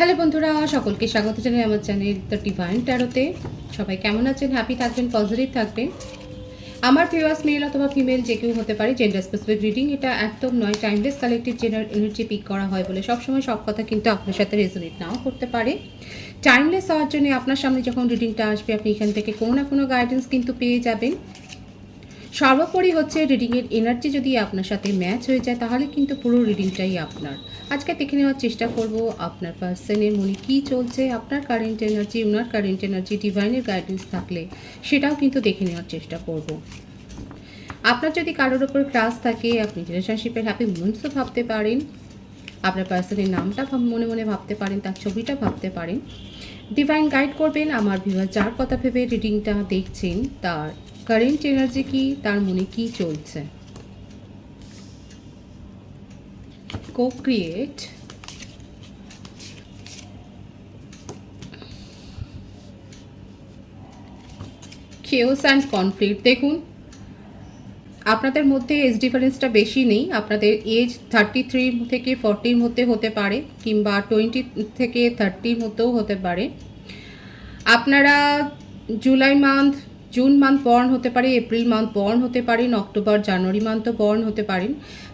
Hello বন্ধুরা, সকলকে স্বাগত জানাই আমার চ্যানেল দ্য ডিভাইন ট্যারোতে। সবাই কেমন আছেন? হ্যাপি থাকবেন, পজিটিভ থাকবেন। আমার ভিউয়ার্স মেল অথবা ফিমেল যে কেউ হতে পারে, জেন্ডার স্পেসিফিক রিডিং এটা একদম নয়। Timeless collective general energy pick করা হয় বলে সবসময় সব কথা কিন্তু আপনার সাথে রেজোনেট নাও করতে পারে। টাইমলেস হওয়ার জন্য আপনার সামনে যখন রিডিংটা আসবে, আপনি এখান থেকে কোনো না কোনো গাইডেন্স কিন্তু পেয়ে যাবেন। সর্বোপরি হচ্ছে রিডিংয়ের এনার্জি যদি আপনার সাথে ম্যাচ হয়ে যায় তাহলে কিন্তু পুরো রিডিংটাই আপনার। আজকে দেখে নেওয়ার চেষ্টা করব আপনার পার্সনের মনে কী চলছে, আপনার কারেন্ট এনার্জি, ওনার কারেন্ট এনার্জি, ডিভাইনের গাইডেন্স থাকলে সেটাও কিন্তু দেখে নেওয়ার চেষ্টা করব। আপনার যদি কারোর ওপর ক্রাশ থাকে, আপনি রিলেশনশিপের হ্যাপি মুমেন্টসও ভাবতে পারেন, আপনার পার্সনের নামটা মনে মনে ভাবতে পারেন, তার ছবিটা ভাবতে পারেন। ডিভাইন গাইড করবেন আমার ভিউয়ার যার কথা ভেবে রিডিংটা দেখছেন, তার কারেন্ট এনার্জি কি, তার মনে কি চলছে। Co-create chaos and conflict। দেখুন, আপনাদের মধ্যে এজ ডিফারেন্সটা বেশি নেই। আপনাদের এজ 33 থেকে 40-র মধ্যে হতে পারে, কিংবা 20 থেকে 30-র মধ্যেও হতে পারে। আপনারা July month, June month born হতে পারে, এপ্রিল মান্থ বর্ন হতে পারেন, অক্টোবর জানুয়ারি মান্থও বর্ন হতে পারেন।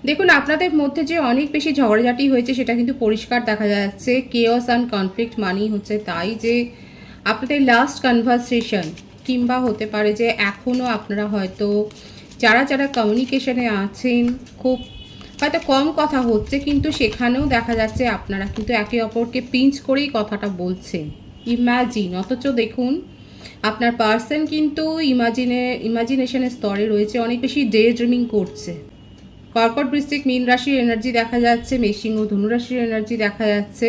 দেখুন, আপনাদের মধ্যে যে অনেক বেশি ঝগড়াঝাটি হয়েছে সেটা কিন্তু পরিষ্কার দেখা যাচ্ছে। কেওস অ্যান্ড কনফ্লিক্ট মানেই হচ্ছে তাই যে আপনাদের লাস্ট কনভারসেশন, কিংবা হতে পারে যে এখনও আপনারা হয়তো যারা যারা কমিউনিকেশনে আছেন খুব হয়তো কম কথা হচ্ছে, কিন্তু সেখানেও দেখা যাচ্ছে আপনারা কিন্তু একে অপরকে পিঞ্চ করেই কথাটা বলছেন। ইমাজিন, অথচ দেখুন আপনার পার্সন কিন্তু ইমাজিনেশনের স্তরে রয়েছে, অনেক বেশি ডে ড্রিমিং করছে। কর্কট, বৃশ্চিক, মীন রাশির এনার্জি দেখা যাচ্ছে, মেষিং ও ধনুরাশির এনার্জি দেখা যাচ্ছে।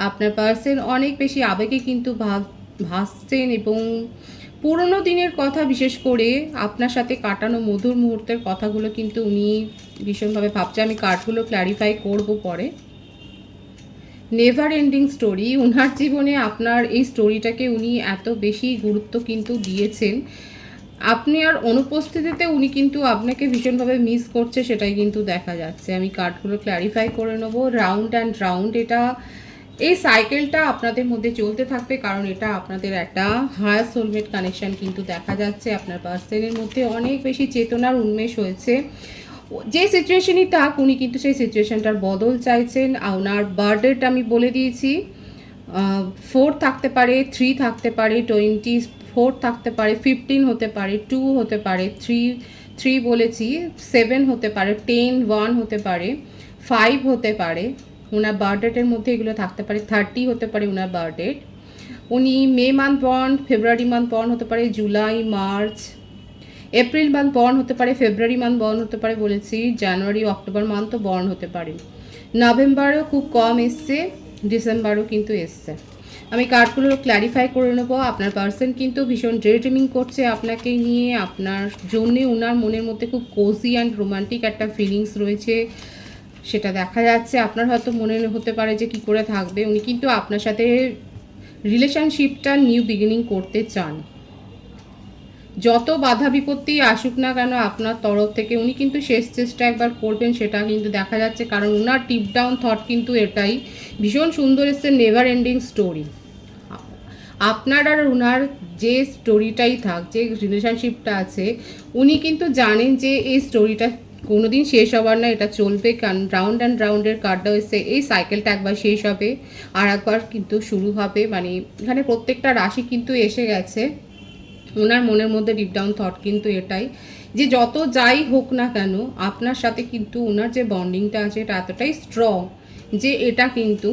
আপনার পার্সন অনেক বেশি আবেগে কিন্তু ভাসছেন, এবং পুরনো দিনের কথা, বিশেষ করে আপনার সাথে কাটানো মধুর মুহূর্তের কথাগুলো কিন্তু উনি ভীষণভাবে ভাবছে। আমি কার্ডগুলো ক্ল্যারিফাই করব পরে। নেভার এন্ডিং স্টোরি, ওনার জীবনে আপনার এই স্টোরিটাকে উনি এত বেশি গুরুত্ব কিন্তু দিয়েছেন। আপনি আর অনুপস্থিতিতে উনি কিন্তু আপনাকে ভীষণভাবে মিস করছে, সেটাই কিন্তু দেখা যাচ্ছে। আমি কার্ডগুলো ক্ল্যারিফাই করে নেব। রাউন্ড অ্যান্ড রাউন্ড, এটা এই সাইকেলটা আপনাদের মধ্যে চলতে থাকবে, কারণ এটা আপনাদের একটা হায়ার সোলমেট কানেকশান কিন্তু দেখা যাচ্ছে। আপনার পার্সনের মধ্যে অনেক বেশি চেতনার উন্মেষ হয়েছে। যে সিচুয়েশনই থাক, উনি কিন্তু সেই সিচুয়েশনটার বদল চাইছেন। ওনার বার্থডেটা আমি বলে দিয়েছি, 4 থাকতে পারে, 3 থাকতে পারে, 24 থাকতে পারে, 15 হতে পারে, 2 হতে পারে, 3 বলেছি, 7 হতে পারে, 10, 1 হতে পারে, 5 হতে পারে। ওনার বার্থডেটের মধ্যে এগুলো থাকতে পারে। 30 হতে পারে ওনার বার্থডেট। উনি May month born, February month born হতে পারে, July, March, April month born হতে পারে, ফেব্রুয়ারি মান্থ বর্ন হতে পারে বলেছি, জানুয়ারি, অক্টোবর মান্থও বর্ন হতে পারে। নভেম্বরেও খুব কম এসছে, ডিসেম্বরও কিন্তু এসছে। আমি কার্ডগুলো ক্ল্যারিফাই করে নেবো। আপনার পার্সন কিন্তু ভীষণ ডে ড্রিমিং করছে আপনাকে নিয়ে। আপনার জন্যে ওনার মনের মধ্যে খুব কোজি অ্যান্ড রোমান্টিক একটা ফিলিংস রয়েছে, সেটা দেখা যাচ্ছে। আপনার হয়তো মনে হতে পারে যে কী করে থাকবে। উনি কিন্তু আপনার সাথে রিলেশনশিপটা নিউ বিগিনিং করতে চান। যত বাধা বিপত্তি আসুক না কেন আপনার তরফ থেকে, উনি কিন্তু শেষ চেষ্টা একবার করবেন, সেটা কিন্তু দেখা যাচ্ছে। কারণ ওনার টিপ ডাউন থট কিন্তু এটাই। ভীষণ সুন্দর এসছে নেভার এন্ডিং স্টোরি। আপনার আর ওনার যে স্টোরিটাই থাক, যে রিলেশনশিপটা আছে, উনি কিন্তু জানেন যে এই স্টোরিটা কোনোদিন শেষ হবার না, এটা চলবে। কারণ রাউন্ড অ্যান্ড রাউন্ডের কার্ডটা এসে এই সাইকেলটা একবার শেষ হবে আর একবার কিন্তু শুরু হবে। মানে এখানে প্রত্যেকটা রাশি কিন্তু এসে গেছে। ওনার মনের মধ্যে ডিপ ডাউন থট কিন্তু এটাই যে যত যাই হোক না কেন আপনার সাথে কিন্তু ওনার যে বন্ডিংটা আছে এটা এতটাই স্ট্রং যে এটা কিন্তু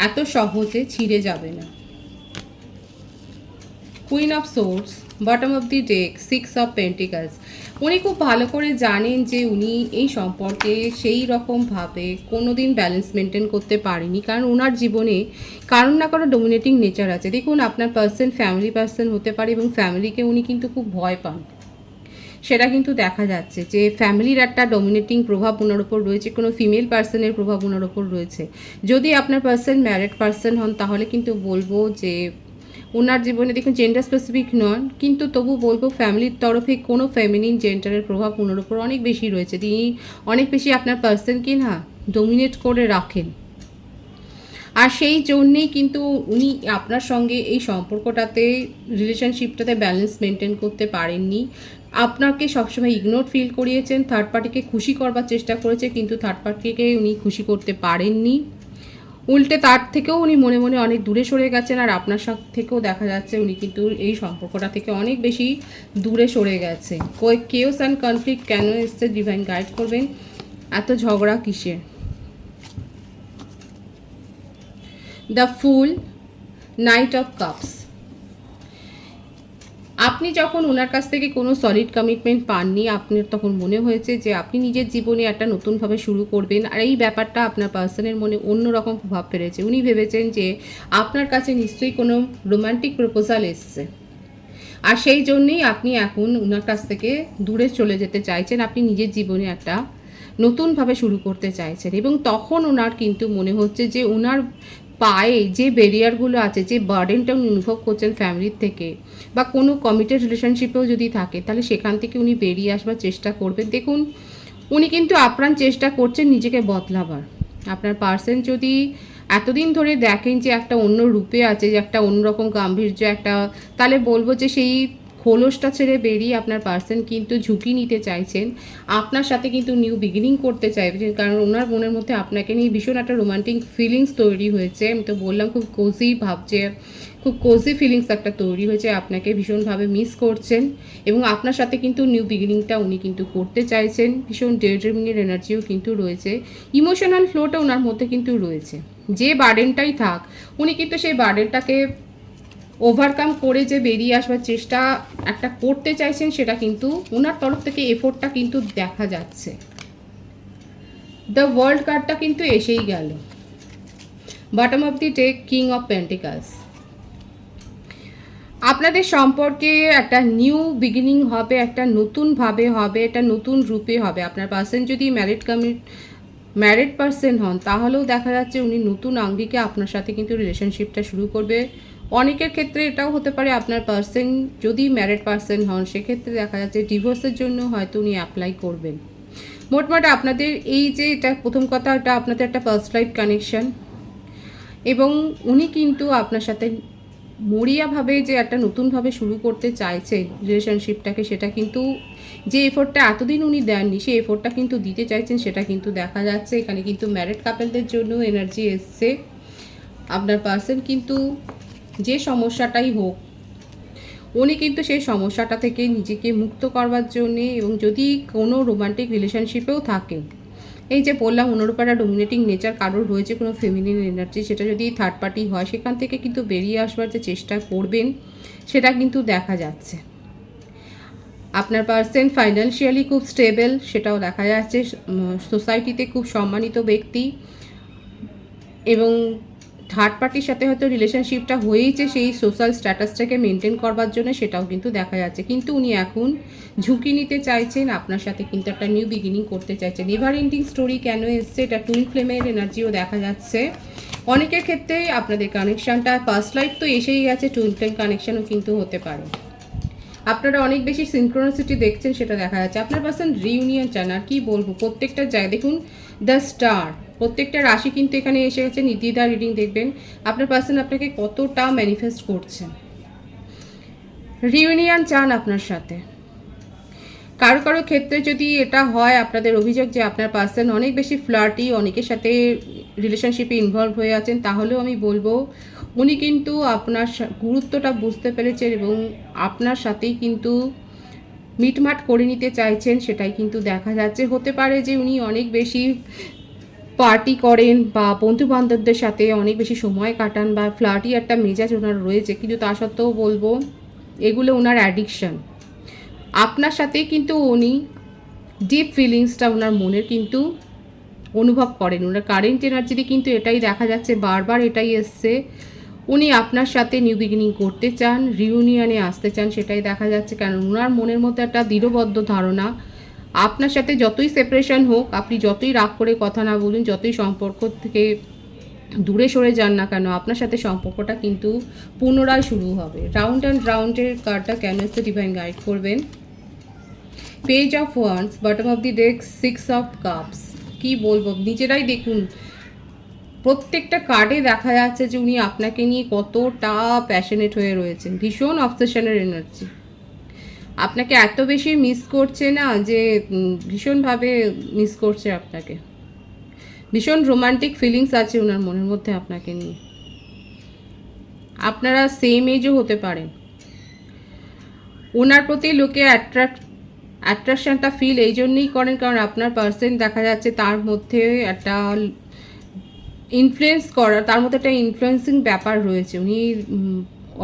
এত সহজে ছিঁড়ে যাবে না। Queen of swords, bottom of the day, 6 of pentacles. উনি খুব ভালো করে জানেন যে উনি এই সম্পর্কে সেই রকমভাবে কোনো দিন ব্যালেন্স মেনটেন করতে পারেনি, কারণ ওনার জীবনে কারণ না কারো ডমিনেটিং নেচার আছে। দেখুন, আপনার পার্সন ফ্যামিলি পার্সন হতে পারে, এবং ফ্যামিলিকে উনি কিন্তু খুব ভয় পান, সেটা কিন্তু দেখা যাচ্ছে যে ফ্যামিলির একটা ডমিনেটিং প্রভাব ওনার ওপর রয়েছে, কোনো ফিমেল পার্সনের প্রভাব ওনার ওপর রয়েছে। যদি আপনার পার্সন ম্যারিড পার্সন হন তাহলে কিন্তু বলবো যে ওনার জীবনে দেখুন জেন্ডার স্পেসিফিক নন, কিন্তু তবু বলবো ফ্যামিলির তরফে কোনো ফেমিনিন জেন্ডারের প্রভাব ওনার উপর অনেক বেশি রয়েছে। তিনি অনেক বেশি আপনার পার্সনকে না ডমিনেট করে রাখেন। আর সেই জন্যেই কিন্তু উনি আপনার সঙ্গে এই সম্পর্কটাতে, রিলেশনশিপটাতে ব্যালেন্স মেনটেন করতে পারেননি। আপনাকে সবসময় ইগনোর ফিল করিয়েছেন, থার্ড পার্টিকে খুশি করবার চেষ্টা করেছে, কিন্তু থার্ড পার্টিকে উনি খুশি করতে পারেননি। উল্টে তার থেকেও উনি মনে মনে অনেক দূরে সরে গেছেন, আর আপনার থেকেও দেখা যাচ্ছে উনি কিন্তু এই সম্পর্কটা থেকে অনেক বেশি দূরে সরে গেছে। কেওস অ্যান্ড কনফ্লিক্ট কেন এসছে, ডিভাইন গাইড করবেন। এত ঝগড়া কিসের? The full, night of cups. আপনি যখন ওনার কাছ থেকে কোনো সলিড কমিটমেন্ট পাননি, আপনার তখন মনে হয়েছে যে আপনি নিজের জীবনে একটা নতুনভাবে শুরু করবেন, আর এই ব্যাপারটা আপনার পার্সনের মনে অন্যরকম প্রভাব ফেলেছে। উনি ভেবেছেন যে আপনার কাছে নিশ্চয়ই কোনো রোম্যান্টিক প্রপোজাল এসছে, আর সেই জন্যেই আপনি এখন ওনার কাছ থেকে দূরে চলে যেতে চাইছেন। আপনি নিজের জীবনে একটা নতুনভাবে শুরু করতে চাইছেন, এবং তখন ওনার কিন্তু মনে হচ্ছে যে ওনার পায়ে যে ব্যারিয়ারগুলো আছে, যে বার্ডেনটা উনি অনুভব করছেন ফ্যামিলির থেকে, বা কোনো কমিটেড রিলেশনশিপেও যদি থাকে, তাহলে সেখান থেকে উনি বেরিয়ে আসবার চেষ্টা করবেন। দেখুন, উনি কিন্তু আপ্রাণ চেষ্টা করছেন নিজেকে বদলাবার। আপনার পার্সন যদি এতদিন ধরে দেখেন যে একটা অন্য রূপে আছে, যে একটা অন্যরকম গাম্ভীর্য একটা, তাহলে বলবো যে সেই খোলসটা ছেড়ে বেরিয়ে আপনার পার্সন কিন্তু ঝুঁকি নিতে চাইছেন, আপনার সাথে কিন্তু নিউ বিগিনিং করতে চাইছেন। কারণ ওনার মনের মধ্যে আপনাকে নিয়ে ভীষণ একটা রোমান্টিক ফিলিংস তৈরি হয়েছে। আমি তো বললাম খুব কোজি ভাবছে, খুব কোজি ফিলিংস একটা তৈরি হয়েছে, আপনাকে ভীষণভাবে মিস করছেন, এবং আপনার সাথে কিন্তু নিউ বিগিনিংটা উনি কিন্তু করতে চাইছেন। ভীষণ ডে ড্রিমিংয়ের এনার্জিও কিন্তু রয়েছে, ইমোশনাল ফ্লোটা ওনার মধ্যে কিন্তু রয়েছে। যে বার্ডেনটাই থাক, উনি কিন্তু সেই বার্ডেনটাকে ওভারকাম করে যে বেরিয়ে আসবার চেষ্টা একটা করতে চাইছেন, সেটা কিন্তু ওনার তরফ থেকে এফোর্টটা কিন্তু দেখা যাচ্ছে। দ্য ওয়ার্ল্ড কার্ডটা কিন্তু এসেই গেল। Bottom of the day, king of pentacles. আপনাদের সম্পর্কে একটা নিউ বিগিনিং হবে, একটা নতুনভাবে হবে, একটা নতুন রূপে হবে। আপনার পার্সন যদি ম্যারিড পার্সন হন, তাহলেও দেখা যাচ্ছে উনি নতুন আঙ্গিকে আপনার সাথে কিন্তু রিলেশনশিপটা শুরু করবে। অনেকের ক্ষেত্রে এটাও হতে পারে, আপনার পার্সন যদি ম্যারিড পার্সন হন, সেক্ষেত্রে দেখা যাচ্ছে ডিভোর্সের জন্য হয়তো উনি অ্যাপ্লাই করবেন। মোটমাট আপনাদের এই যে, এটা প্রথম কথা, এটা আপনাদের একটা পার্সোনাল লাইফ কানেকশন, এবং উনি কিন্তু আপনার সাথে মরিয়াভাবে যে একটা নতুনভাবে শুরু করতে চাইছেন রিলেশনশিপটাকে, সেটা কিন্তু যে এফোর্টটা এতদিন উনি দেননি, সেই এফোর্টটা কিন্তু দিতে চাইছেন, সেটা কিন্তু দেখা যাচ্ছে। এখানে কিন্তু ম্যারিড কাপলদের জন্য এনার্জি এসছে। আপনার পার্সন কিন্তু যে সমস্যাটাই হোক, উনি কিন্তু সেই সমস্যাটা থেকে নিজেকে মুক্ত করবার জন্যে, এবং যদি কোনো রোমান্টিক রিলেশনশিপেও থাকেন, এই যে বললাম ওনার উপর একটা ডোমিনেটিং নেচার কারোর রয়েছে, কোনো ফেমিনিন এনার্জি, সেটা যদি থার্ড পার্টি হয়, সেখান থেকে কিন্তু বেরিয়ে আসবার যে চেষ্টা করবেন, সেটা কিন্তু দেখা যাচ্ছে। আপনার পার্সন ফাইন্যান্সিয়ালি খুব স্টেবল, সেটাও দেখা যাচ্ছে। সোসাইটিতে খুব সম্মানিত ব্যক্তি, এবং থার্ড পার্টির সাথে হয়তো রিলেশনশিপটা হয়েইছে সেই সোশ্যাল স্ট্যাটাসটাকে মেনটেন করবার জন্য, সেটাও কিন্তু দেখা যাচ্ছে। কিন্তু উনি এখন ঝুঁকি নিতে চাইছেন, আপনার সাথে কিন্তু একটা নিউ বিগিনিং করতে চাইছেন। নেভার এন্ডিং স্টোরি কেন এসছে, এটা টুইন ফ্লেমের এনার্জিও দেখা যাচ্ছে। অনেকের ক্ষেত্রে আপনাদের কানেকশানটা ফার্স্ট লাইফ তো এসেই গেছে, টুইন ফ্লেম কানেকশানও কিন্তু হতে পারে। আপনারা অনেক বেশি সিনক্রোনিসিটি দেখছেন, সেটা দেখা যাচ্ছে। আপনার পার্সন রিউনিয়ন চান, আর কি বলবো, প্রত্যেকটা জায়গায় দেখুন দ্য স্টার, প্রত্যেকটা রাশি কিন্তু এখানে এসে গেছে। নির্দ্বিধায় রিডিং দেখবেন আপনার পার্সন আপনাকে কতটা ম্যানিফেস্ট করছেন। রিউনিয়ন চান আপনার সাথে। কারো কারো ক্ষেত্রে যদি এটা হয়, আপনাদের অভিযোগ যে আপনার পার্সন অনেক বেশি ফ্লার্টি, অনেকের সাথে রিলেশনশিপে ইনভলভ হয়ে আছেন, তাহলেও আমি বলবো উনি কিন্তু আপনার গুরুত্বটা বুঝতে পেরেছেন, এবং আপনার সাথেই কিন্তু মিটমাট করে নিতে চাইছেন, সেটাই কিন্তু দেখা যাচ্ছে। হতে পারে যে উনি অনেক বেশি পার্টি করেন, বা বন্ধু বান্ধবদের সাথে অনেক বেশি সময় কাটান, বা ফ্লার্টি একটা মেজাজ ওনার রয়েছে, কিন্তু তা সত্ত্বেও বলবো এগুলো ওনার অ্যাডিকশন। আপনার সাথেই কিন্তু উনি ডিপ ফিলিংসটা ওনার মনের কিন্তু অনুভব করেন। ওনার কারেন্ট এনার্জিতে কিন্তু এটাই দেখা যাচ্ছে, বারবার এটাই এসছে। উনি আপনার সাথে নিউ বিগিনিং করতে চান, রিউনিয়নে আসতে চান, সেটাই দেখা যাচ্ছে। কারণ ওনার মনের মধ্যে একটা দৃঢ়বদ্ধ ধারণা, আপনার সাথে যতই সেপারেশন হোক, আপনি যতই রাগ করে কথা না বলুন, যতই সম্পর্ক থেকে দূরে সরে যান না কেন, আপনার সাথে সম্পর্কটা কিন্তু পুনরায় শুরু হবে। রাউন্ড অ্যান্ড রাউন্ডের কার্ডটা কেন এসে ডিভাইন গাইড করবেন। Page of wands, bottom of the day, six of cups. কি বলবো, নিজেরাই দেখুন প্রত্যেকটা কার্ডে দেখা যাচ্ছে যে উনি আপনাকে নিয়ে কতটা প্যাশনেট হয়ে রয়েছেন, ভীষণ অবসেশনের এনার্জি। আপনাকে এত বেশি মিস করছে না যে ভীষণভাবে মিস করছে আপনাকে। ভীষণ রোমান্টিক ফিলিংস আছে ওনার মনের মধ্যে আপনাকে নিয়ে। আপনারা সেম এজও হতে পারেন। ওনার প্রতি লোকে অ্যাট্রাকশনটা ফিল এই জন্যই করেন কারণ আপনার পার্সন দেখা যাচ্ছে তার মধ্যে একটা ইনফ্লুয়েন্স করা, তার মধ্যে একটা ইনফ্লুয়েন্সিং ব্যাপার রয়েছে। উনি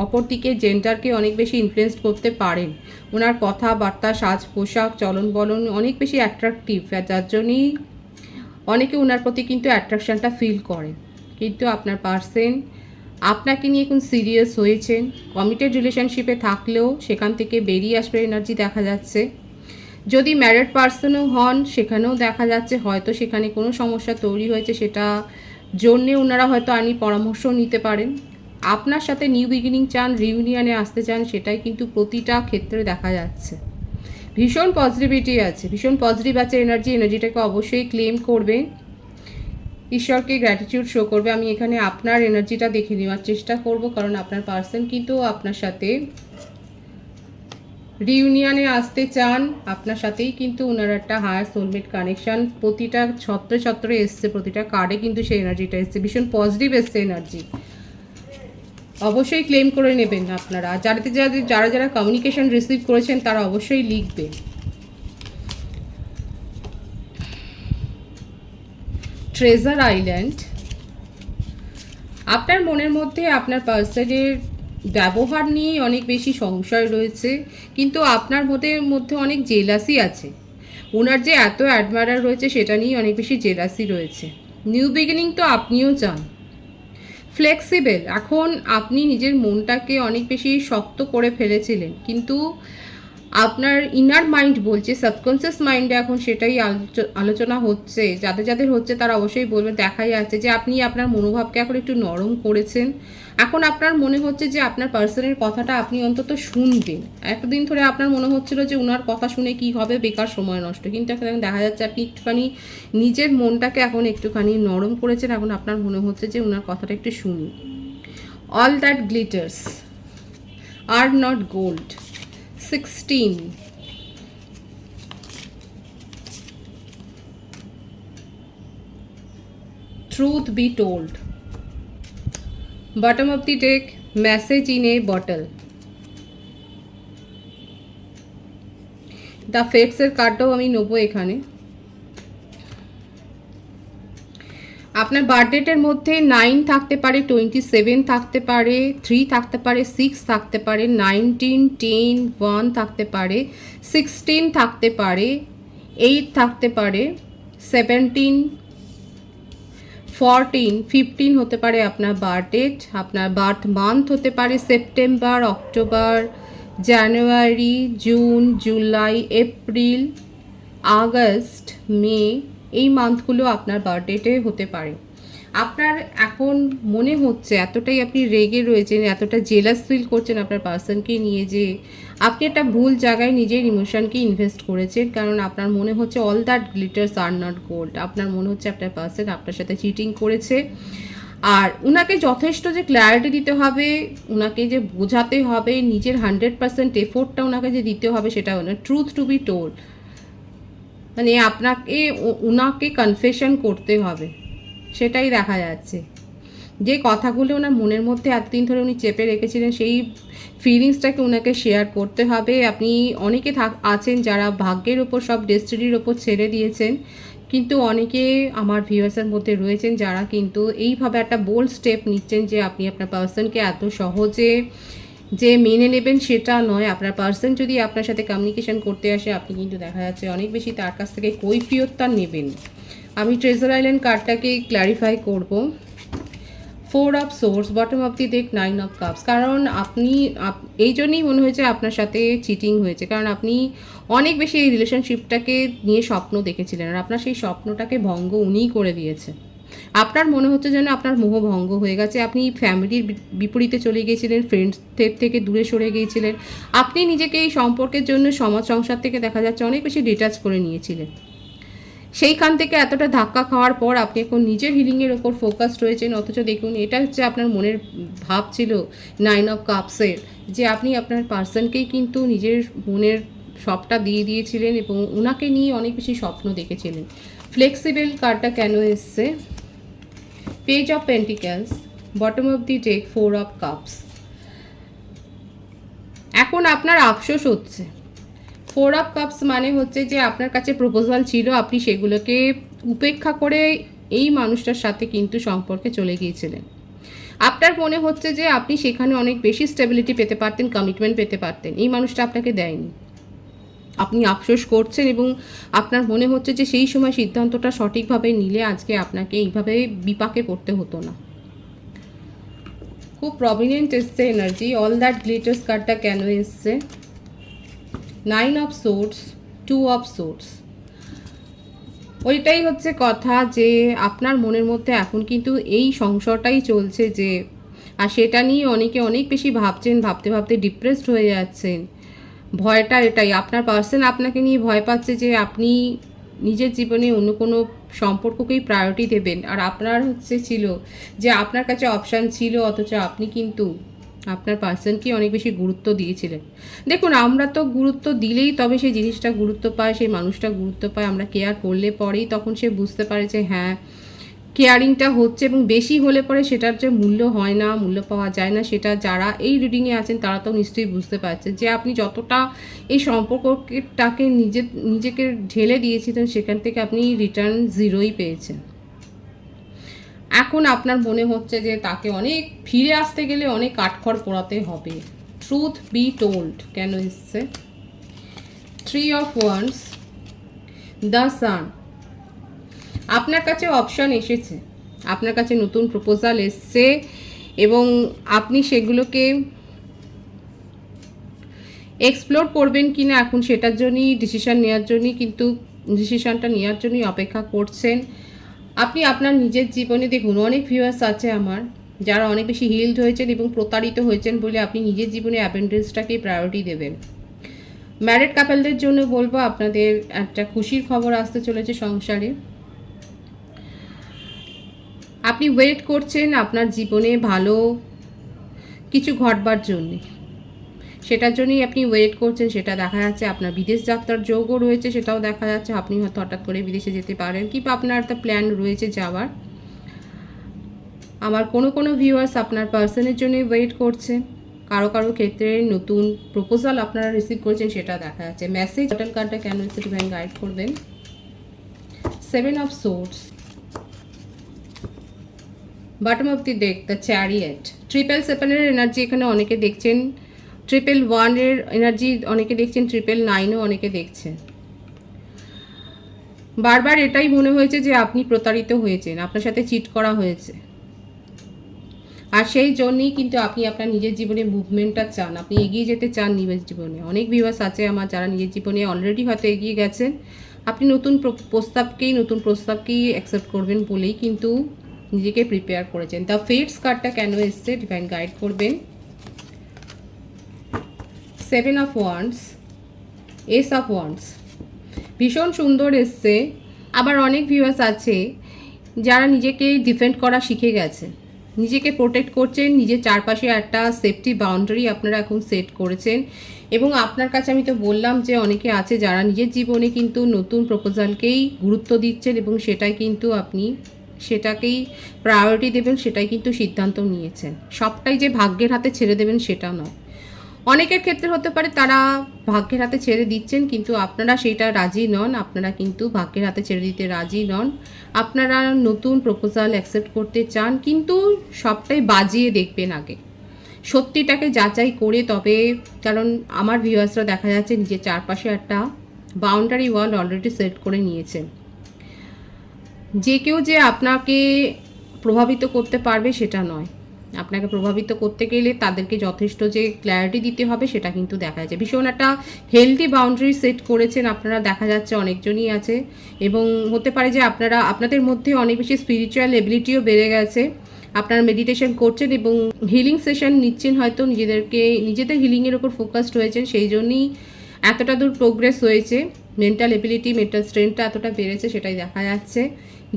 অপরদিকে জেন্ডারকে অনেক বেশি ইনফ্লুয়েন্স করতে পারেন। ওনার কথাবার্তা, সাজ পোশাক, চলন বলন অনেক বেশি অ্যাট্রাকটিভ, যার জন্যই অনেকে ওনার প্রতি কিন্তু অ্যাট্রাকশনটা ফিল করে। কিন্তু আপনার পার্সন আপনাকে নিয়ে এখন সিরিয়াস হয়েছেন। কমিটেড রিলেশনশিপে থাকলেও সেখান থেকে বেরিয়ে আসবে এনার্জি দেখা যাচ্ছে। যদি ম্যারিড পার্সনও হন সেখানেও দেখা যাচ্ছে হয়তো সেখানে কোনো সমস্যা তৈরি হয়েছে, সেটা জন্যে ওনারা হয়তো আইনি পরামর্শ নিতে পারেন। আপনার সাথে নিউ বিগিনিং চান, রিউনিয়নে আসতে চান, সেটাই কিন্তু প্রতিটা ক্ষেত্রে দেখা যাচ্ছে। ভীষণ পজিটিভিটি আছে, ভীষণ পজিটিভ আছে এনার্জিটাকে অবশ্যই ক্লেম করবে, ঈশ্বরকে গ্র্যাটিটিউড শো করবে। আমি এখানে আপনার এনার্জিটা দেখে নেওয়ার চেষ্টা করব কারণ আপনার পার্সন কিন্তু আপনার সাথে রিউনিয়নে আসতে চান। আপনার সাথেই কিন্তু ওনার একটা হায়ার সোলমেট কানেকশান প্রতিটা ছত্রে এসছে, প্রতিটা কার্ডে কিন্তু সেই এনার্জিটা এসছে, ভীষণ পজিটিভ এসছে এনার্জি। অবশ্যই ক্লেম করে নেবেন আপনারা। যারা কমিউনিকেশন রিসিভ করেছেন তারা অবশ্যই লিখবেন। Treasure island. আপনার মনের মধ্যে আপনার পার্সনের ব্যবহার নিয়ে অনেক বেশি সংশয় রয়েছে, কিন্তু আপনার মধ্যে অনেক জেলাসি আছে। ওনার যে এত অ্যাডমায়ার রয়েছে সেটা নিয়ে অনেক বেশি জেলাসি রয়েছে। নিউ বিগিনিং তো আপনিও চান। ফ্লেক্সিবল, এখন আপনি নিজের মনটাকে অনেক বেশি শক্ত করে ফেলেছিলেন, কিন্তু আপনার ইনার মাইন্ড বলছে, সাবকনসিয়াস মাইন্ডে এখন সেটাই আলোচনা হচ্ছে। যাদের হচ্ছে তারা অবশ্যই বলবে, দেখাই যাচ্ছে যে আপনি আপনার মনোভাবকে এখন একটু নরম করেছেন। এখন আপনার মনে হচ্ছে যে আপনার পার্সনের কথাটা আপনি অন্তত শুনবেন। এতদিন ধরে আপনার মনে হচ্ছিল যে ওনার কথা শুনে কি হবে, বেকার সময় নষ্ট, কিন্তু এখন দেখা যাচ্ছে আপনি একটুখানি নিজের মনটাকে এখন একটুখানি নরম করেছেন। এখন আপনার মনে হচ্ছে যে ওনার কথাটা একটু শুনি। All that glitters are not gold. 16, truth be told, bottom of the deck, message in a bottle. The ফেটসের কার্ডটাও আমি নেবো এখানে। আপনার বার্থডেটের মধ্যে 9 থাকতে পারে, 27 থাকতে পারে, 3 থাকতে পারে, 6 থাকতে পারে, 19, 10, 1 থাকতে পারে, 16 থাকতে পারে, 8 থাকতে পারে, 17, 14, 15 হতে পারে আপনার বার্থডেট। আপনার বার্থ মান্থ হতে পারে সেপ্টেম্বর, অক্টোবর, জানুয়ারি, জুন, জুলাই, এপ্রিল, আগস্ট, মে, এই মান্থগুলো আপনার বার্থডেটে হতে পারে। আপনার এখন মনে হচ্ছে এতটাই আপনি রেগে রয়েছেন, এতটা জেলাস ফিল করছেন আপনার পার্সনকে নিয়ে, যে আপনি একটা ভুল জায়গায় নিজের ইমোশনকে ইনভেস্ট করেছেন। কারণ আপনার মনে হচ্ছে all that glitters are not gold. আপনার মনে হচ্ছে আপনার পার্সন আপনার সাথে চিটিং করেছে, আর উনাকে যথেষ্ট যে ক্ল্যারিটি দিতে হবে, উনাকে যে বোঝাতে হবে, নিজের 100% এফোর্টটা উনাকে যে দিতে হবে, সেটা না, ট্রুথ টু বি টোল্ড, মানে আপনাকে উনাকে কনফেশন করতে হবে, সেটাই দেখা যাচ্ছে। যে কথাগুলো ওনার মনের মধ্যে এতদিন ধরে উনি চেপে রেখেছিলেন, সেই ফিলিংসটাকে ওনাকে শেয়ার করতে হবে। আপনি অনেকে আছেন যারা ভাগ্যের ওপর, সব ডেস্টিনির ওপর ছেড়ে দিয়েছেন, কিন্তু অনেকে আমার ভিউয়ার্সের মধ্যে রয়েছেন যারা কিন্তু এইভাবে একটা বোল্ড স্টেপ নিচ্ছেন যে আপনি আপনার পার্সনকে এত সহজে যে মেনে নেবেন সেটা নয়। আপনার পার্সন যদি আপনার সাথে কমিউনিকেশন করতে আসে, আপনি কিন্তু দেখা যাচ্ছে অনেক বেশি তার কাছ থেকে কৈফিয়তটা নেবেন। আমি ট্রেজার আইল্যান্ড কার্ডটাকে ক্ল্যারিফাই করব। 4 of swords, bottom of the day 9 of cups. কারণ আপনি এই জন্যই মনে হয়েছে আপনার সাথে চিটিং হয়েছে, কারণ আপনি অনেক বেশি এই রিলেশনশিপটাকে নিয়ে স্বপ্ন দেখেছিলেন, আর আপনার সেই স্বপ্নটাকে ভঙ্গ উনিই করে দিয়েছে। আপনার মনে হচ্ছে যেন আপনার মোহ ভঙ্গ হয়ে গেছে। আপনি ফ্যামিলির বিপরীতে চলে গিয়েছিলেন, ফ্রেন্ডসদের থেকে দূরে সরে গিয়েছিলেন। আপনি নিজেকে এই সম্পর্কের জন্য সমাজ সংসার থেকে দেখা যাচ্ছে অনেক বেশি ডিটাচ করে নিয়েছিলেন। সেইখান থেকে এতটা ধাক্কা খাওয়ার পর আপনি এখন নিজের হিলিংয়ের ওপর ফোকাসড রয়েছেন। অথচ দেখুন এটা হচ্ছে আপনার মনের ভাব ছিল 9 অফ কাপসের, যে আপনি আপনার পার্সনকেই কিন্তু নিজের মনের সবটা দিয়ে দিয়েছিলেন এবং ওনাকে নিয়ে অনেক বেশি স্বপ্ন দেখেছিলেন। ফ্লেক্সিবল কার্ডটা কেন এসছে? Page of পেন্টিক্যালস, bottom of the day 4 of cups. এখন আপনার আফসোস হচ্ছে। 4 অফ কাপস মানে হচ্ছে যে আপনার কাছে প্রপোজাল ছিল, আপনি সেগুলোকে উপেক্ষা করে এই মানুষটার সাথে কিন্তু সম্পর্কে চলে গিয়েছিলেন। আপনার মনে হচ্ছে যে আপনি সেখানে অনেক বেশি স্টেবিলিটি পেতে পারতেন, কমিটমেন্ট পেতে পারতেন, এই মানুষটা আপনাকে দেয়নি। আপনি আফসোস করছেন এবং আপনার মনে হচ্ছে যে সেই সময় সিদ্ধান্তটা সঠিকভাবে নিলে আজকে আপনাকে এইভাবে বিপাকে পড়তে হতো না। খুব প্রমিনেন্ট এসছে এনার্জি। অল দ্যাট গ্লিটার্স কার্ডটা কেন এসছে? 9 অফ সোর্ডস, 2 অফ সোর্ডস। ওইটাই হচ্ছে কথা যে আপনার মনের মধ্যে এখন কিন্তু এই সংশয়টাই চলছে যে, আর সেটা নিয়ে অনেকে অনেক বেশি ভাবছেন, ভাবতে ভাবতে ডিপ্রেসড হয়ে যাচ্ছেন। ভয়টা এটাই, আপনার পার্সন আপনাকে নিয়ে ভয় পাচ্ছে যে আপনি নিজের জীবনে অন্য কোনো সম্পর্ককেই প্রায়োরিটি দেবেন, আর আপনার হচ্ছে ছিল যে আপনার কাছে অপশান ছিল, অথচ আপনি কিন্তু আপনার পার্সনকে অনেক বেশি গুরুত্ব দিয়েছিলেন। দেখুন, আমরা তো গুরুত্ব দিলেই তবে সেই জিনিসটা গুরুত্ব পায়, সেই মানুষটা গুরুত্ব পায়। আমরা কেয়ার করলে পরেই তখন সে বুঝতে পারে যে হ্যাঁ, কেয়ারিংটা হচ্ছে, এবং বেশি হলে পরে সেটার যে মূল্য হয় না, মূল্য পাওয়া যায় না, সেটা যারা এই রিডিংয়ে আছেন তারা তো নিশ্চয়ই বুঝতে পারছে যে আপনি যতটা এই সম্পর্কটাকে নিজেকে ঢেলে দিয়েছিলেন, সেখান থেকে আপনি রিটার্ন 0ই পেয়েছেন। এখন আপনার মনে হচ্ছে যে তাকে অনেক ফিরে আসতে গেলে অনেক কাঠখড় পোড়াতে হবে। ট্রুথ বি টোল্ড কেন এসছে? 3 অফ ওয়ান্ডস, দ্য সান। আপনার কাছে অপশান এসেছে, আপনার কাছে নতুন প্রপোজাল এসছে এবং আপনি সেগুলোকে এক্সপ্লোর করবেন কি না এখন সেটার জন্যই ডিসিশনটা নেওয়ার জন্যই অপেক্ষা করছেন। আপনি আপনার নিজের জীবনে দেখুন, অনেক ভিউয়ার্স আছে আমার যারা অনেক বেশি হিলড হয়েছেন এবং প্রতারিত হয়েছেন বলে আপনি নিজের জীবনে অ্যাবেন্ডেন্সটাকেই প্রায়োরিটি দেবেন। ম্যারিড কাপলদের জন্য বলবো, আপনাদের একটা খুশির খবর আসতে চলেছে সংসারে। আপনি ওয়েট করছেন আপনার জীবনে ভালো কিছু ঘটবার জন্যে, সেটার জন্যই আপনি ওয়েট করছেন, সেটা দেখা যাচ্ছে। আপনার বিদেশ যাত্রার যোগও রয়েছে, সেটাও দেখা যাচ্ছে। আপনি হয়তো হঠাৎ করে বিদেশে যেতে পারেন, কিংবা আপনার একটা প্ল্যান রয়েছে যাওয়ার। আমার কোনো ভিউয়ার্স আপনার পার্সনের জন্যই ওয়েট করছে, কারো ক্ষেত্রে নতুন প্রপোজাল আপনারা রিসিভ করেছেন, সেটা দেখা যাচ্ছে। মেসেজ বটল কার্ডটা কেন এসে ডিভাইন গাইড করবেন? 7 of swords, bottom of the deck the chariot. 777-এর এনার্জি এখানে অনেকে দেখছেন, 111-এর এনার্জি অনেকে দেখছেন, 999-ও অনেকে দেখছেন। বারবার এটাই মনে হয়েছে যে আপনি প্রতারিত হয়েছেন, আপনার সাথে চিট করা হয়েছে, আর সেই জন্যই কিন্তু আপনি আপনার নিজের জীবনে মুভমেন্টটা চান, আপনি এগিয়ে যেতে চান নিজের জীবনে। অনেক ভিউয়ার্স আছে আমার যারা নিজের জীবনে অলরেডি হয়তো এগিয়ে গেছেন। আপনি নতুন প্রস্তাবকেই অ্যাকসেপ্ট করবেন বলেই কিন্তু নিজেকে প্রিপেয়ার করেছেন। দ্য ফেটস কার্ডটা কেন এসছে ডিভাইন গাইড করবেন? 7 of wands, S of wands. ভীষণ সুন্দর এসছে। আবার অনেক ভিউয়ার্স আছে যারা নিজেকে ডিফেন্ড করা শিখে গেছে, নিজেকে প্রোটেক্ট করছেন, নিজের চারপাশে একটা সেফটি বাউন্ডারি আপনারা এখন সেট করেছেন। এবং আপনার কাছে আমি তো বললাম যে অনেকে আছে যারা নিজের জীবনে কিন্তু নতুন প্রপোজালকেই গুরুত্ব দিচ্ছেন এবং সেটাকেই প্রায়োরিটি দেবেন, সেটাই কিন্তু সিদ্ধান্ত নিয়েছেন। সবটাই যে ভাগ্যের হাতে ছেড়ে দেবেন সেটা নয়। অনেকের ক্ষেত্রে হতে পারে তারা ভাগ্যের হাতে ছেড়ে দিচ্ছেন, কিন্তু আপনারা সেটা রাজি নন, আপনারা কিন্তু ভাগ্যের হাতে ছেড়ে দিতে রাজি নন। আপনারা নতুন প্রপোজাল অ্যাকসেপ্ট করতে চান, কিন্তু সবটাই বাজিয়ে দেখবেন আগে, সত্যিটাকে যাচাই করে তবে। কারণ আমার ভিউয়ার্সরা দেখা যাচ্ছে নিজের চারপাশে একটা বাউন্ডারি ওয়াল অলরেডি সেট করে নিয়েছেন। যে কেউ যে আপনাকে প্রভাবিত করতে পারবে সেটা নয়, আপনাকে প্রভাবিত করতে গেলে তাদেরকে যথেষ্ট যে ক্ল্যারিটি দিতে হবে সেটা কিন্তু দেখা যাচ্ছে। ভীষণ একটা হেলদি বাউন্ডারি সেট করেছেন আপনারা, দেখা যাচ্ছে অনেকজনই আছে। এবং হতে পারে যে আপনাদের মধ্যে অনেক বেশি স্পিরিচুয়াল এবিলিটিও বেড়ে গেছে, আপনারা মেডিটেশন করছেন এবং হিলিং সেশন নিচ্ছেন, হয়তো নিজেদের হিলিংয়ের ওপর ফোকাসড হয়েছেন, সেই জন্যই এতটা দূর প্রোগ্রেস হয়েছে। মেন্টাল এবিলিটি, মেন্টাল স্ট্রেংথটা এতটা বেড়েছে সেটাই দেখা যাচ্ছে।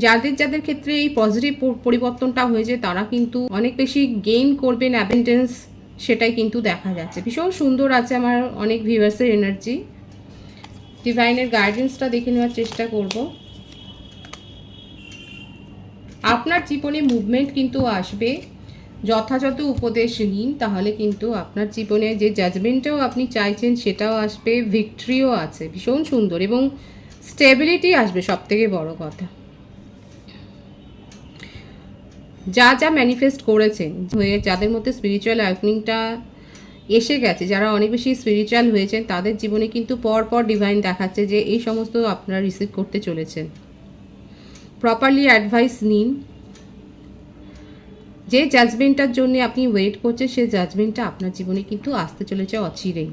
যাদের যাদের ক্ষেত্রে এই পজিটিভ পরিবর্তনটা হয়েছে তারা কিন্তু অনেক বেশি গেইন করবেন, অ্যাবেন্ডেন্স, সেটাই কিন্তু দেখা যাচ্ছে। ভীষণ সুন্দর আছে আমার অনেক ভিউয়ার্সের এনার্জি। ডিভাইনের গাইডেন্সটা দেখে নেওয়ার চেষ্টা করব। আপনার জীবনে মুভমেন্ট কিন্তু আসবে, যথাযথ উপদেশ নিন, তাহলে কিন্তু আপনার জীবনে যে জাজমেন্টটাও আপনি চাইছেন সেটাও আসবে, ভিক্টরিও আছে, ভীষণ সুন্দর, এবং স্টেবিলিটি আসবে, সব থেকে বড় কথা। যা যা ম্যানিফেস্ট করেছেন হয়ে, যাদের মধ্যে স্পিরিচুয়াল অ্যাওয়েকনিংটা এসে গেছে, যারা অনেক বেশি স্পিরিচুয়াল হয়েছেন তাদের জীবনে কিন্তু পর ডিভাইন দেখাচ্ছে যে এই সমস্ত আপনারা রিসিভ করতে চলেছেন। প্রপারলি অ্যাডভাইস নিন। যে জাজমেন্টটার জন্য আপনি ওয়েট করছেন সেই জাজমেন্টটা আপনার জীবনে কিন্তু আসতে চলেছে অচিরেই।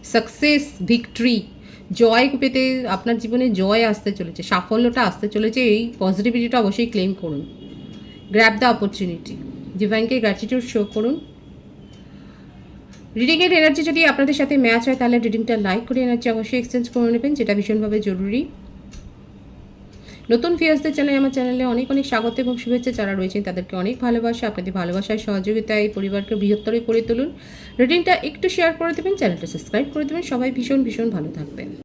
সাকসেস, ভিক্টরি, জয় পেতে আপনার জীবনে জয় আসতে চলেছে, সাফল্যটা আসতে চলেছে। এই পজিটিভিটিটা অবশ্যই ক্লেম করুন। Grab the opportunity. ডিভাইনকে গ্র্যাটিটিউড শো করুন। রিডিংয়ের এনার্জি যদি আপনাদের সাথে ম্যাচ হয় তাহলে রিডিংটা লাইক করে এনার্জি অবশ্যই এক্সচেঞ্জ করে নেবেন, যেটা ভীষণভাবে জরুরি। নতুন ভিউয়ার্সদের চ্যানেলে, আমার চ্যানেলে অনেক অনেক স্বাগত এবং শুভেচ্ছা। যারা রয়েছেন তাদেরকে অনেক ভালোবাসা। আপনাদের ভালোবাসায় সহযোগিতায় এই পরিবারকে বৃহত্তর করে তুলুন। রিডিংটা একটু শেয়ার করে দেবেন, চ্যানেলটা সাবস্ক্রাইব করে দেবেন। সবাই ভীষণ ভীষণ ভালো থাকবেন।